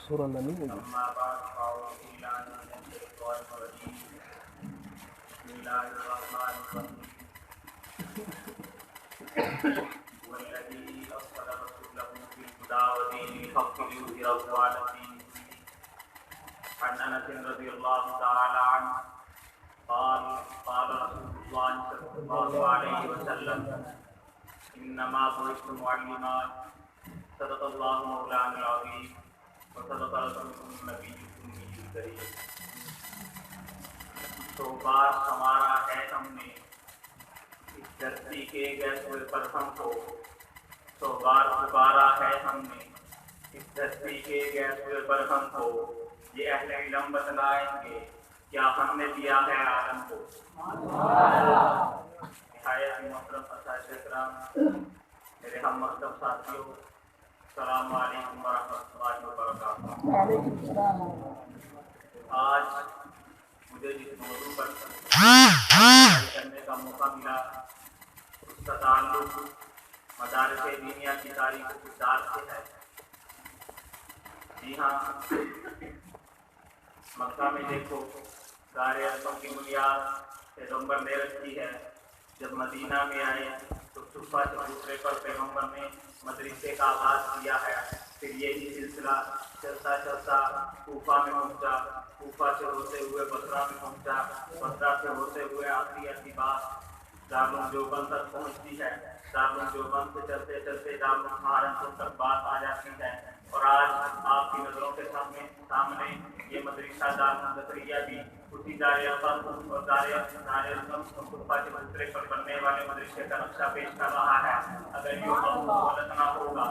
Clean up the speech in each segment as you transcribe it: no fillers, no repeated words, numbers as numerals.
سورہ نہیں ہے والذي أرسل رسوله بالهدى ودين الحق ليظهره على الدين كله عن أنس رضي الله تعالى عنه قال قال رسول الله صلى الله عليه وسلم إنما بعثت معلما صدق الله مولانا العظيم وصدق رسوله النبي الكريم. تو بات ہمارا ہے ہم نے اس دھرتی کے گئے ہوئے پرچم کو، تو بار پکارا ہے ہم نے اس دھرتی کے گئے ہوئے پرچم کو، یہ اہل علم بتلائیں گے کیا ہم نے دیا ہے عالم کو. نہایت محترم اساتذہ کرام، میرے ہم مکتب ساتھیوں، السلام علیکم ورحمۃ اللہ وبرکاتہ. آج مجھے جس موضوع پر کرنے کا موقع ملا اس کا تعلق مدارس دینیہ کی تاریخ و کردار سے ہے. جی ہاں، مکہ میں دیکھو دار ارقم کی بنیاد پیغمبر نے رکھی ہے. جب مدینہ میں آئے تو صفحہ چبوترے پر پیغمبر نے مدرسے کا آغاز کیا ہے. پھر یہی سلسلہ چلتا چلتا کوفہ میں پہنچا، کوفہ سے ہوتے ہوئے بصرہ میں پہنچا، بصرہ سے ہوتے ہوئے آخری بات دارالعلوم دیوبند تک پہنچتی ہے. دارالعلوم دیوبند سے چلتے چلتے دارالعلوم سہارنپور تک بات آ جاتی ہے. اور آج آپ کی نظروں کے سامنے یہ مدرسہ دارالعلوم زکریا بھی اسی دار ارقم اور دار ارقم صفحہ چبوترے پر بننے والے مدرسے کا نقشہ پیش کر رہا ہے. اگر یوں غلط نہ ہوگا،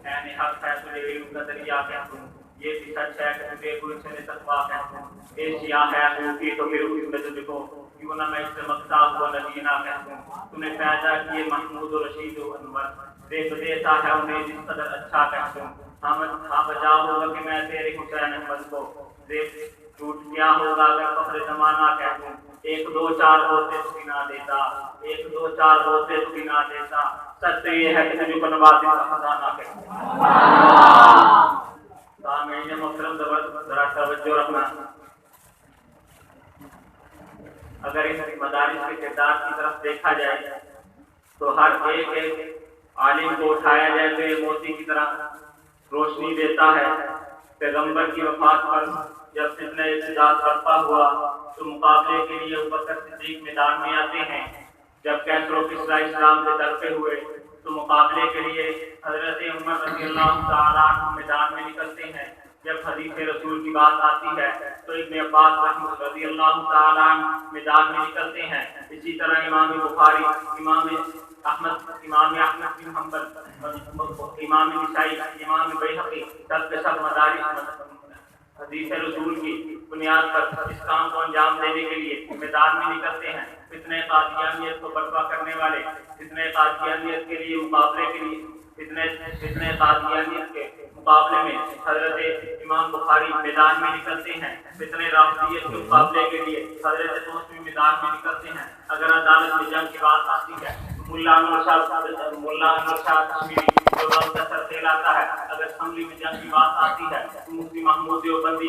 عین حق ہے تجھے علم کا دریا کہہ دوں، یہ بھی سچ ہے کہ تجھے کوئی چنے تقوا کہہ دوں، اے سیاہ ہے خوبی تو میرے اس میں تجھ کو کیوں نہ میں اس سے مقتا ہوا نبینا کہہ دوں. تو نے پیدا کیے محمود و رشید و انور، دیکھ دیتا ہے انہیں جس قدر اچھا کہہ دوں. ہاں بجا ہوگا کہ میں تیرے حسین احمد کو دیکھ ٹوٹ کیا ہوگا اگر فخر زمانہ کہہ دوں. ایک دو چار ہوتے تو بنا دیتا، ایک دو چار ہوتے تو بنا دیتا، سچ تو یہ ہے کہ تجھے کو نوازے کا خزانہ کہہ دوں. سامعین محترم ذرا توجہ رکھنا. اگر اس مدارس کے کردار کی طرف دیکھا جائے تو ہر ایک عالم کو اٹھایا جائے تو یہ موتی کی طرح روشنی دیتا ہے. پیغمبر کی وفات پر جب فتنہ ارتداد برپا ہوا تو مقابلے کے لیے ابوبکر صدیق میدان میں آتے ہیں. جب کیسر و کسریٰ اسلام سے ڈرتے ہوئے تو مقابلے کے لیے حضرت عمر رضی اللہ تعالیٰ عنہ میدان میں نکلتے ہیں. جب حدیث رسول کی بات آتی ہے تو ابن عباس رضی اللہ تعالیٰ عنہ میدان میں نکلتے ہیں. اسی طرح امام بخاری، امام احمد بن حنبل، امام نسائی، امام بیہقی، سب کے سب مدارس حدیث رسول کی بنیاد پر اس کام کو انجام دینے کے لیے میدان میں نکلتے ہیں. فتنہ قادیانیت کو برپا کرنے والے، فتنہ قادیانیت کے لیے مقابلے کے لیے فتنہ قادیانیت کے مقابلے میں حضرت امام بخاری میدان میں نکلتے ہیں. فتنہ رافضیت کے مقابلے کے لیے حضرت توسوی میدان میں نکلتے ہیں. اگر عدالت میں جنگ کی بات آتی ہے ملا انور شاہ کشمیری دیوبند کا سر کہلاتا ہے. اگر اسمبلی میں جنگ کی بات آتی ہے تو مفتی محمود دیوبندی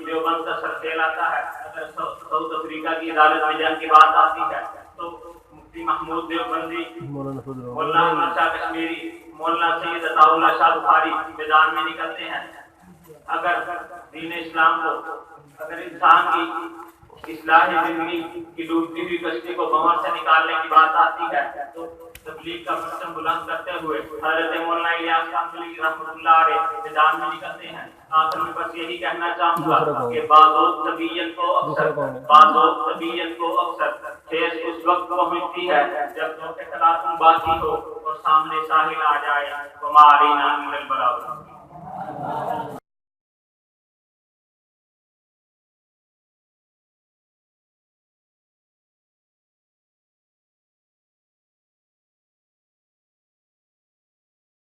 دیوبند کا سر کہلاتا ہے. اگر ساؤتھ افریقہ کی عدالت میں جنگ کی بات آتی ہے تو مفتی محمود دیوبندی، مولانا انور شاہ کشمیری، مولانا سید عطا اللہ شاہ بخاری میدان میں نکلتے ہیں. اگر دین اسلام کو، اگر انسان کی اصلاح زندگی کی ڈوبتی ہوئی کشتی کو بھنور سے نکالنے کی بات آتی ہے تو تبلیغ کا پرچم بلند کرتے ہوئے حضرت مولانا الیاس کاملی رحمۃ اللہ علیہ میدان میں نکلتے ہیں. آخر میں بس یہی کہنا چاہوں گا کہ بعض طبیعت کو اکثر ٹھیس اس وقت پہنچتی ہے جب کے تلاطم باقی ہو اور سامنے ساحل آ جائے. وما علینا الا البلاغ.